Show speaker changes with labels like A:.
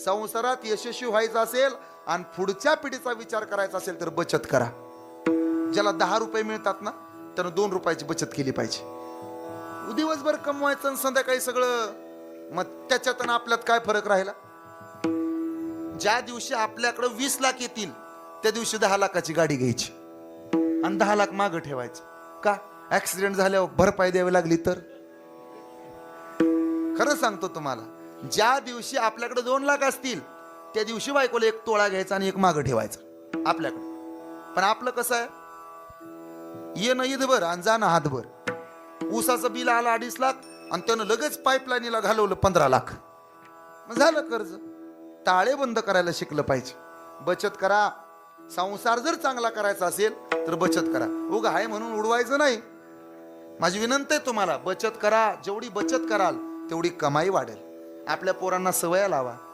A: संसारात यशस्वी व्हायचं असेल आणि पुढच्या पिढीचा विचार करायचा असेल तर बचत करा. ज्याला 10 रुपये मिळतात ना त्यानं 2 रुपयाची बचत केली पाहिजे. दिवसभर कमवायचं आणि संध्याकाळी सगळं, मग त्याच्यात आणि आपल्यात काय फरक राहिला? ज्या दिवशी आपल्याकडे 20 लाख येतील त्या दिवशी 10 लाखाची गाडी घ्यायची आणि 10 लाख मागं ठेवायचं. का? ऍक्सिडेंट झाल्यावर भरपाई द्यावी लागली तर? खरं सांगतो तुम्हाला, ज्या दिवशी आपल्याकडे 2 लाख असतील त्या दिवशी बायकोला 1 तोळा घ्यायचा आणि 1 मागं ठेवायचं आपल्याकडे. पण आपलं कसं आहे, येणं ईदभर आणि जाणं हातभर. ऊसाचं बिल आलं 2.5 लाख आणि त्यानं लगेच पाईपलाईनीला घालवलं 15 लाख. मग झालं कर्ज. ताळे बंद करायला शिकलं पाहिजे. बचत करा. संसार जर चांगला करायचा असेल तर बचत करा. उगा आहे म्हणून उडवायचं नाही. माझी विनंती आहे तुम्हाला, बचत करा. जेवढी बचत कराल तेवढी कमाई वाढेल. आपल्या पोरांना सवय लावा.